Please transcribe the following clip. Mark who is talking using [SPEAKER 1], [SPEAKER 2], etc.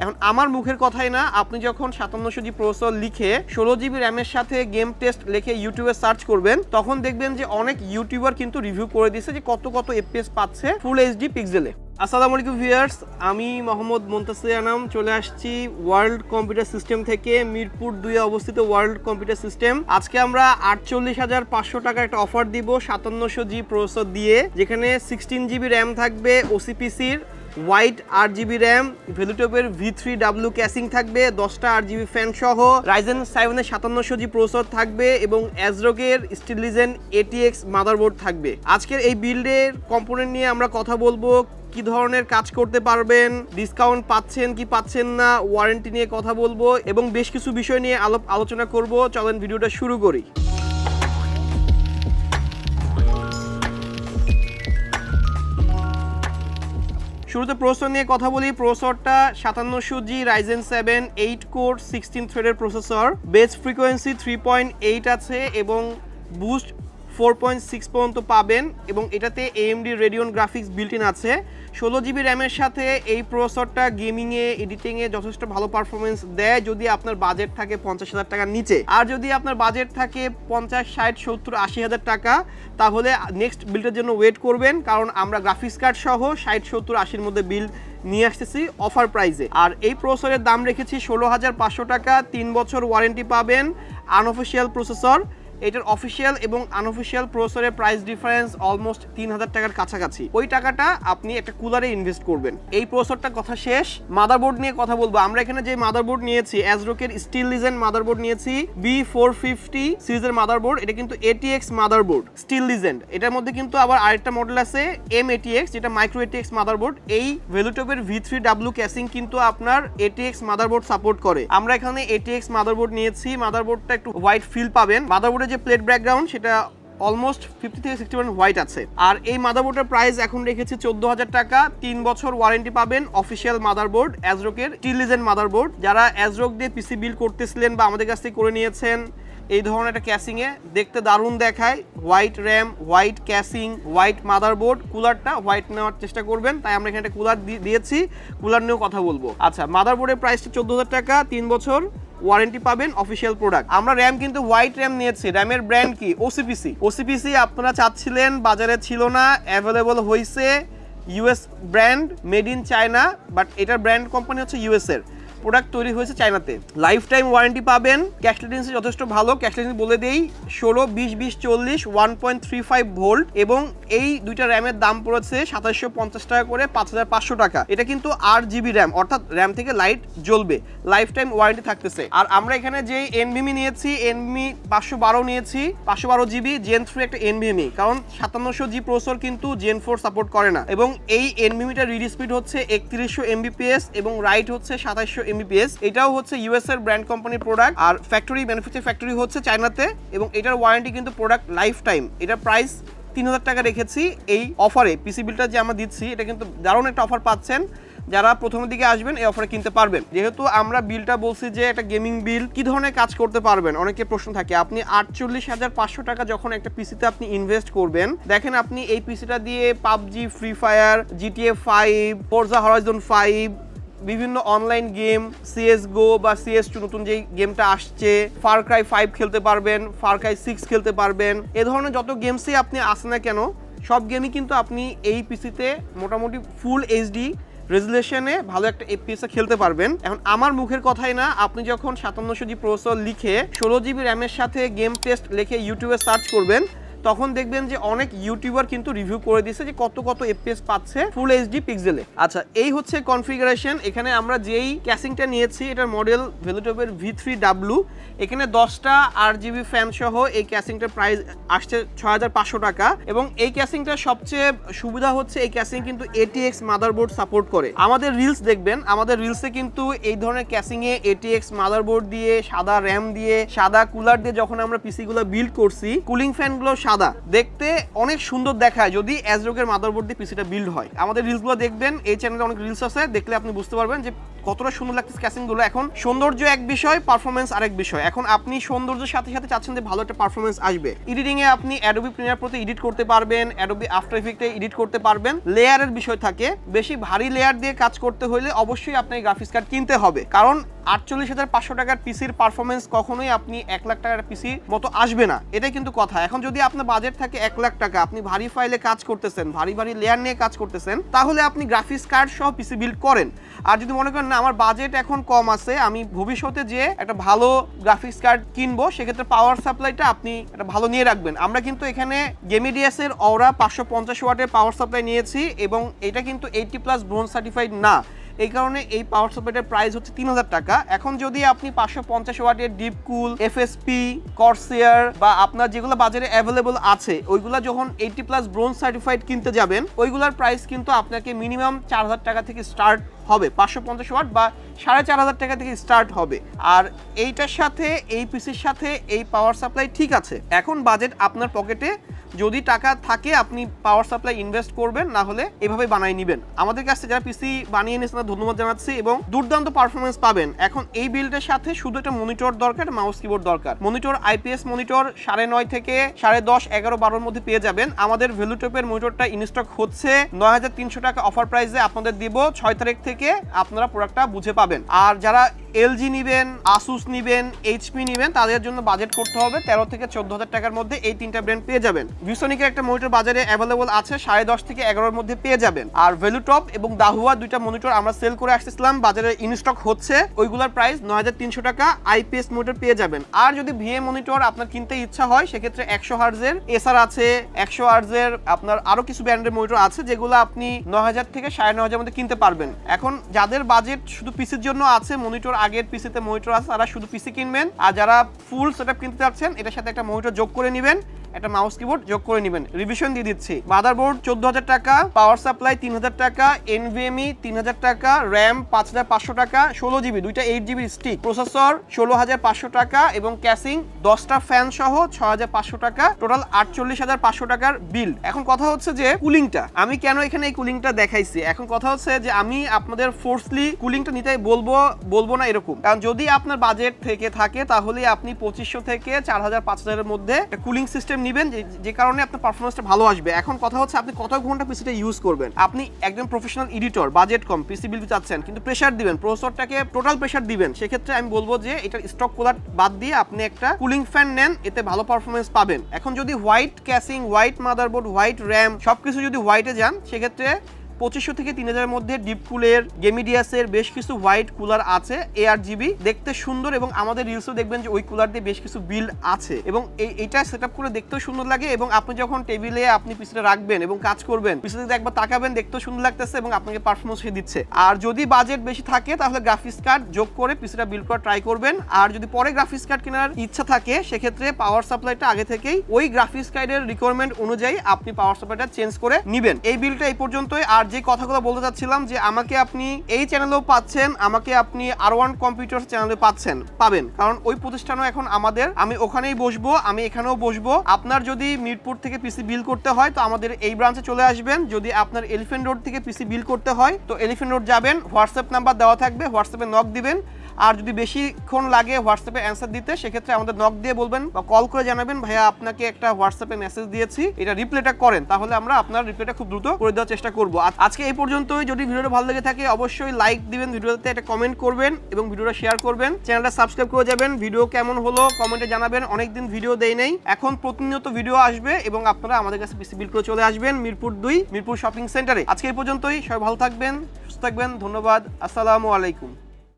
[SPEAKER 1] এখন আমার মুখের কথাই না, আপনি যখন 5700G প্রসেসর লিখে 16GB র্যামের সাথে গেম টেস্ট লিখে ইউটিউবে সার্চ করবেন, তখন দেখবেন যে অনেক ইউটিউবার কিন্তু রিভিউ করে দিয়েছে যে কত FPS পাচ্ছে ফুল এইচডি পিক্সেলে। আসসালামু আলাইকুম ভিউয়ার্স, আমি মোহাম্মদ মুনতাসির আনাম চলে আসছি ওয়ার্ল্ড কম্পিউটার সিস্টেম থেকে, মিরপুর 2 এ অবস্থিত ওয়ার্ল্ড কম্পিউটার সিস্টেম। আজকে আমরা 48,500 টাকার একটা অফার দিব 5700G প্রসেসর দিয়ে, যেখানে 16GB র্যাম থাকবে, ওসিপিসির হোয়াইট 8GB র্যাম, ভ্যালুটপের V3W ক্যাসিং থাকবে, 10টা 8GB ফ্যান সহ, Ryzen 7 এর 5700G প্রসেসর থাকবে এবং 𝐂𝐨𝐸𝐺𝐻 𝐿𝐸 ATX মাদারবোর্ড থাকবে। আজকের এই বিল্ডের কম্পোনেন্ট নিয়ে আমরা কথা বলবো, কি ধরনের কাজ করতে পারবেন, ডিসকাউন্ট পাচ্ছেন কি পাচ্ছেন না, ওয়ারেন্টি নিয়ে কথা বলবো এবং বেশ কিছু বিষয় নিয়ে আলোচনা করব। চলেন ভিডিওটা শুরু করি। শুরুতে প্রসেসর নিয়ে কথা বলি। প্রসেসরটা 5700G Ryzen 7 8 কোর 16 থ্রেডের প্রসেসর, বেস ফ্রিকোয়েন্সি 3.8 আছে এবং বুস্ট 4.6 পর্যন্ত পাবেন এবং এটাতে AMD Radeon graphics built in আছে। 16GB র্যামের সাথে এই প্রসেসরটা গেমিংয়ে, এডিটিংয়ে যথেষ্ট ভালো পারফরমেন্স দেয় যদি আপনার বাজেট থাকে 50,000 টাকার নিচে। আর যদি আপনার বাজেট থাকে 50, 60, 70, 80,000 টাকা, তাহলে নেক্সট বিল্ডের জন্য ওয়েট করবেন, কারণ আমরা গ্রাফিক্স কার্ড সহ 60, 70, 80-র মধ্যে বিল্ড নিয়ে আসতেছি অফার প্রাইসে। আর এই প্রসেসরের দাম রেখেছি 16,500 টাকা, 3 বছর ওয়ারেন্টি পাবেন। আনঅফিসিয়াল প্রসেসর, এটার অফিসিয়াল এবং আনঅফিসিয়াল প্রসেসরের প্রাইস ডিফারেন্স অলমোস্ট 3,000 টাকার কাছাকাছি। ওই টাকাটা আপনি একটা কুলারে ইনভেস্ট করবেন। এই প্রসেসরটার কথা শেষ। মাদারবোর্ড নিয়ে কথা বলবো। আমরা এখানে যে মাদারবোর্ড নিয়েছি, 𝐂𝐸𝐺𝐻 𝐿𝐸 মাদারবোর্ড নিয়েছি, B450 সিরিজের মাদারবোর্ড। এটা কিন্তু ATX মাদারবোর্ড, 𝐿𝐸। এটার মধ্যে কিন্তু আবার আরেকটা মডেল আছে M-ATX, যেটা মাইক্রো ATX মাদারবোর্ড। এই ভ্যালুটপের V3W ক্যাসিং কিন্তু আপনার ATX মাদারবোর্ড সাপোর্ট করে। আমরা এখানে ATX মাদারবোর্ড নিয়েছি। মাদারবোর্ডটা একটু হোয়াইট ফিল পাবেন। মাদারবোর্ডের যে প্লেট ব্যাকগ্রাউন্ড সেটা অলমোস্ট 50 থেকে 60% হোয়াইট আছে। আর এই মাদারবোর্ডের প্রাইস এখন রেখেছি 14,000 টাকা, 3 বছর ওয়ারেন্টি পাবেন। Official motherboard, 𝐂𝐸𝐺𝐻 𝐿𝐸 motherboard. যারা 𝐂𝐸𝐺 দিয়ে পিসি বিল্ড করতেছিলেন বা আমাদের কাছ থেকে করে নিয়েছেন, এই ধরনের একটা ক্যাসিংয়ে দেখতে দারুণ দেখায়। White RAM, white casing, white motherboard. কুলারটা হোয়াইট নেওয়ার চেষ্টা করবেন, তাই আমরা এখানে একটা কুলার দিয়েছি। কুলার নিয়েও কথা বলবো। আচ্ছা, মাদারবোর্ডের প্রাইসটা 14,000 টাকা, 3 বছর ওয়ারেন্টি পাবেন, অফিসিয়াল প্রোডাক্ট। আমরা র্যাম কিন্তু হোয়াইট র্যাম নিয়েছি। র্যামের ব্র্যান্ড কি? ওসিপিসি আপনারা চাচ্ছিলেন, বাজারে ছিল না, অ্যাভেলেবল হয়েছে। US brand, made in China, but এটার ব্র্যান্ড কোম্পানি হচ্ছে ইউএস এর। প্রোডাক্ট তৈরি হয়েছে চায়নাতে। লাইফ টাইম ওয়ারেন্টি পাবেন। ক্যাশ লেটেন্সি যথেষ্ট ভালো। ক্যাশ লেটেন্সি বলে দেই 16, 20, 20, 40, 1.35 ভোল্ট এবং এই দুইটা র্যামের দাম পড়েছে 2750 টাকা করে, 5,500 টাকা। এটা কিন্তু 8GB র্যাম, অর্থাৎ র্যাম থেকে লাইট জ্বলবে, লাইফ টাইম ওয়ারেন্টি থাকতেছে। আর আমরা এখানে যে NVMe নিয়েছি, NVMe 512 নিয়েছি, 512GB Gen 3 একটা NVMe, কারণ 5700G প্রসেসর কিন্তু Gen 4 সাপোর্ট করে না। এবং এই NVMeটার রিড স্পিড হচ্ছে 3100 Mbps এবং রাইট হচ্ছে 2700 Mbps। এটাও হচ্ছে ইউএস এর ব্র্যান্ড কোম্পানির প্রোডাক্ট, আর ফ্যাক্টরি ম্যানুফ্যাকচার ফ্যাক্টরি হচ্ছে চায়নাতে এবং এটার ওয়ারেন্টি কিন্তু প্রোডাক্ট লাইফ টাইম। এটার প্রাইস 3,000 টাকা রেখেছি এই অফারে। পিসি বিলটা যে আমরা দিচ্ছি, এটা কিন্তু দারুণ একটা অফার পাচ্ছেন। যারা প্রথমের দিকে আসবেন এই অফারে কিনতে পারবেন। যেহেতু আমরা বিলটা বলছি যে একটা গেমিং বিল, কি ধরনের কাজ করতে পারবেন অনেকের প্রশ্ন থাকে। আপনি 48,500 টাকা যখন একটা পিসিতে আপনি ইনভেস্ট করবেন, দেখেন আপনি এই পিসিটা দিয়ে PUBG, free fire, GTA 5, Forza Horizon 5, বিভিন্ন অনলাইন গেম, CSGO বা CS2 নতুন যেই গেমটা আসছে, ফার ক্রাই 5 খেলতে পারবেন, ফার ক্রাই 6 খেলতে পারবেন। এ ধরনের যত গেমসই আপনি আসেন না কেন, সব গেমই কিন্তু আপনি এই পিসিতে মোটামুটি ফুল এইচডি রেজুলেশনে ভালো একটা FPS খেলতে পারবেন। এখন আমার মুখের কথাই না, আপনি যখন 5700G প্রসেসর লিখে 16GB র্যামের সাথে গেম টেস্ট লিখে ইউটিউবে সার্চ করবেন, তখন দেখবেন যে অনেক ইউটিউবার কিন্তু রিভিউ করে দিয়েছে যে কত FPS পাচ্ছে ফুল এইচডি পিক্সেলে। আচ্ছা, এই হচ্ছে কনফিগারেশন। এখানে আমরা যেই ক্যাসিংটা নিয়েছি, এটার মডেল ভ্যালুটপের V3W। এখানে 10টা 8GB ফ্যান সহ এই ক্যাসিংটার প্রাইস আসছে 6,500 টাকা এবং এই ক্যাসিংটার সবচেয়ে সুবিধা হচ্ছে এই ক্যাসিং কিন্তু ATX মাদারবোর্ড সাপোর্ট করে। আমাদের রিলস দেখবেন, আমাদের রিলসে কিন্তু এই ধরনের ক্যাসিংয়ে ATX মাদারবোর্ড দিয়ে, সাদা র্যাম দিয়ে, সাদা কুলার দিয়ে যখন আমরা পিসিগুলো বিল্ড করছি, কুলিং ফ্যানগুলো সাদা, দেখতে অনেক সুন্দর দেখায় যদি 𝐒𝐨𝐽𝐻 মাদারবোর্ড দিয়ে পিসিটা বিল্ড হয়। আমাদের রিলসগুলো দেখবেন, এই চ্যানেলে অনেক রিলস আছে, দেখলে আপনি বুঝতে পারবেন যে কতটা সুন্দর লাগতেছে ক্যাসিংগুলো। এখন সৌন্দর্য এক বিষয়, পারফরমেন্স আরেক বিষয়। এখন আপনি সৌন্দর্যের সাথে সাথে চাচ্ছেন যে ভালো একটা পারফরমেন্স আসবে। এডিটিংয়ে আপনি অ্যাডোবি প্রিমিয়ার প্রোতে এডিট করতে পারবেন, অ্যাডোবি আফটার ইফেক্টে এডিট করতে পারবেন। লেয়ারের বিষয় থাকে, বেশি ভারী লেয়ার দিয়ে কাজ করতে হলে অবশ্যই আপনাকে গ্রাফিক্স কার্ড কিনতে হবে, কারণ 48,500 টাকার পিসির পারফরমেন্স কখনোই আপনি 1 লাখ টাকার পিসির মতো আসবে না, এটাই কিন্তু কথা। এখন যদি আপনার বাজেট থাকে 1 লাখ টাকা, আপনি ভারী ফাইলে কাজ করতেছেন, ভারী ভারী লেয়ার নিয়ে কাজ করতেছেন, তাহলে আপনি গ্রাফিক্স কার্ড সহ পিসি বিল্ড করেন। আর যদি মনে করেন না আমার বাজেট এখন কম আছে, আমি ভবিষ্যতে যে একটা ভালো গ্রাফিক্স কার্ড কিনবো, সেক্ষেত্রে পাওয়ার সাপ্লাইটা আপনি একটা ভালো নিয়ে রাখবেন। আমরা কিন্তু এখানে গেমিডিয়াসের অরা 550 ওয়াটের পাওয়ার সাপ্লাই নিয়েছি এবং এটা কিন্তু 80+ ব্রোঞ্জ সার্টিফাইড না, এই কারণে এই পাওয়ার সাপ্লাইটার প্রাইস হচ্ছে 3000 টাকা। এখন যদি আপনি 550 ওয়াটের ডিপ কুল, এফএসপি, কর্সিয়ার বা আপনার যেগুলো বাজারে অ্যাভেলেবল আছে ওইগুলা যখন 80+ ব্রোঞ্জ সার্টিফাইড কিনতে যাবেন, ওইগুলার প্রাইস কিন্তু আপনাকে মিনিমাম 4000 টাকা থেকে স্টার্ট হবে। 550 ওয়াট বা 4500 টাকা থেকে স্টার্ট হবে। আর এইটার সাথে এই পিসির সাথে এই পাওয়ার সাপ্লাই ঠিক আছে। এখন বাজেট আপনার পকেটে, যদি টাকা থাকে আপনি পাওয়ার সাপ্লাই ইনভেস্ট করবেন, না হলে এভাবে বানিয়ে নেবেন। আমাদের কাছে যারা পিসি বানিয়ে নিয়েছেন ধন্যবাদ জানাচ্ছি এবং দুর্দান্ত পারফরমেন্স পাবেন। এখন এই বিল্ডের সাথে শুধু একটা মনিটর দরকার, মাউস কিবোর্ড দরকার। মনিটর আইপিএস মনিটর 9.5 থেকে 10.5, 11, 12 মধ্যে পেয়ে যাবেন। আমাদের ভ্যালুটপের মনিটরটা ইনস্টক হচ্ছে 9300 টাকা অফার প্রাইসে আপনাদের দিব। 6 তারিখ থেকে আপনারা প্রোডাক্টটা বুঝে পাবেন। আর যারা এলজি নিবেন, আসুস নিবেন, এইচপি নিবেন, তাদের জন্য বাজেট করতে হবে 13 থেকে 14,000 টাকার মধ্যে। এই তিনটা ব্র্যান্ড পেয়ে যাবেন। ভিউসনিকের একটা মনিটর বাজারে অ্যাভেলেবল আছে 10.5 থেকে 11 মধ্যে পেয়ে যাবেন। আর ভ্যালুটপ এবং দাহুয়া দুইটা মনিটর আমরা সেল করে আসতেছিলাম, বাজারে ইনস্টক হচ্ছে, ওইগুলোর প্রাইস 9300 টাকা আইপিএস মনিটর পেয়ে যাবেন। আর যদি ভিএ মনিটর আপনার কিনতে ইচ্ছা হয়, সেক্ষেত্রে 100 হার্জের এসআর আছে, 100 হার্জের আপনার আরো কিছু ব্র্যান্ডের মনিটর আছে, যেগুলো আপনি 9000 থেকে 9500 মধ্যে কিনতে পারবেন। এখন যাদের বাজেট শুধু পিসির জন্য আছে, মনিটর আগের পিসিতে মনিটর আছে, তারা শুধু পিসি কিনবেন। আর যারা ফুল সেটআপ কিনতে যাচ্ছেন, এটার সাথে একটা মনিটর যোগ করে নেবেন, একটা মাউস কিবোর্ড যোগ করে নেবেন। রিভিশন দিয়ে দিচ্ছি, মাদারবোর্ড 14000 টাকা, পাওয়ার সাপ্লাই 3000 টাকা, এনভিএমই 3000 টাকা, র্যাম 5500 টাকা, 16GB, দুইটা 8GB স্টিক, প্রসেসর 16500 টাকা এবং ক্যাসিং 10টা ফ্যান সহ 6500 টাকা, টোটাল 48500 টাকার বিল। এখন কথা হচ্ছে যে কুলিংটা, আমি কেন এখানে এই কুলিংটা দেখাইছি, এখন কথা হচ্ছে যে আমি আপনাদের ফোর্সলি কুলিংটা নিতে বলবো না এরকম, কারণ যদি আপনার বাজেট থেকে থাকে তাহলে আপনি 2500 থেকে 4000, 5000 এর মধ্যে কুলিং সিস্টেম নিবেন, যে কারণে আপনার পারফরমেন্সটা ভালো আসবে। এখন কথা হচ্ছে আপনি কত ঘন্টা পিসিটা ইউজ করবেন। আপনি একজন প্রফেশনাল এডিটর, বাজেট কম, পিসি বিল্ড চাচ্ছেন, কিন্তু প্রেসার দিবেন, প্রসেসরটাকে টোটাল প্রেসার দিবেন, সেক্ষেত্রে আমি বলবো যে এটার স্টক কুলার বাদ দিয়ে আপনি একটা কুলিং ফ্যান নেন, এতে ভালো পারফরমেন্স পাবেন। এখন যদি white casing, white motherboard, white RAM সবকিছু যদি হোয়াইটে যান, সেক্ষেত্রে 2500 থেকে 3000 এর মধ্যে ডিপ কুলের, গেমিডিয়াসের বেশ কিছু হোয়াইট কুলার আছে, ARGB, দেখতে সুন্দর এবং আমাদের রিলসও দেখবেন যে ওই কুলার দিয়ে বেশ কিছু বিল্ড আছে এবং এইটা সেটআপ করে দেখতেও সুন্দর লাগে এবং আপনি যখন টেবিলে আপনি পিসিটা রাখবেন এবং কাজ করবেন, পিসিতে একবার তাকাবেন, দেখতেও সুন্দর লাগতেছে এবং আপনাকে পারফরমেন্স দিচ্ছে। আর যদি বাজেট বেশি থাকে তাহলে গ্রাফিক্স কার্ড যোগ করে পিসিটা বিল্ড করা ট্রাই করবেন। আর যদি পরে গ্রাফিক্স কার্ড কেনার ইচ্ছা থাকে, সেক্ষেত্রে পাওয়ার সাপ্লাইটা আগে থেকেই ওই গ্রাফিক্স কার্ডের রিকোয়ারমেন্ট অনুযায়ী আপনি পাওয়ার সাপ্লাইটা চেঞ্জ করে নেবেন। এই বিলটা এই পর্যন্তই। আর যে কথাগুলো বলতে চাচ্ছিলাম যে আমাকে আপনি এই চ্যানেলেও পাচ্ছেন, আমাকে আপনি R1 কম্পিউটার চ্যানেলে পাবেন, কারণ ওই প্রতিষ্ঠানও এখন আমাদের, আমি ওখানেই বসবো, আমি এখানেও বসবো। আপনার যদি মিরপুর থেকে পিসি বিল করতে হয় তো আমাদের এই ব্রাঞ্চে চলে আসবেন। যদি আপনার এলিফ্যান্ট রোড থেকে পিসি বিল করতে হয় তো এলিফ্যান্ট রোড যাবেন, হোয়াটসঅ্যাপ নাম্বার দেওয়া থাকবে, হোয়াটসঅ্যাপে নক দিবেন। আর যদি বেশিক্ষণ লাগে হোয়াটসঅ্যাপে অ্যান্সার দিতে, সেক্ষেত্রে আমাদের নক দিয়ে বলবেন বা কল করে জানাবেন, ভাইয়া আপনাকে একটা হোয়াটসঅ্যাপে মেসেজ দিয়েছি, এটা রিপ্লাইটা করেন, তাহলে আমরা আপনার রিপ্লাইটা খুব দ্রুত করে দেওয়ার চেষ্টা করব। আজকে এই পর্যন্তই। যদি ভিডিওটা ভালো লেগে থাকে অবশ্যই লাইক দিবেন, ভিডিওতে একটা কমেন্ট করবেন এবং ভিডিওটা শেয়ার করবেন, চ্যানেলটা সাবস্ক্রাইব করে যাবেন। ভিডিও কেমন হলো কমেন্টে জানাবেন, অনেকদিন ভিডিও দেই নাই, এখন প্রতিনিয়ত ভিডিও আসবে এবং আপনারা আমাদের কাছে পিসি বিল করে চলে আসবেন মিরপুর 2, মিরপুর শপিং সেন্টারে। আজকে এই পর্যন্তই, সবাই ভালো থাকবেন, সুস্থ থাকবেন, ধন্যবাদ, আসসালামু আলাইকুম।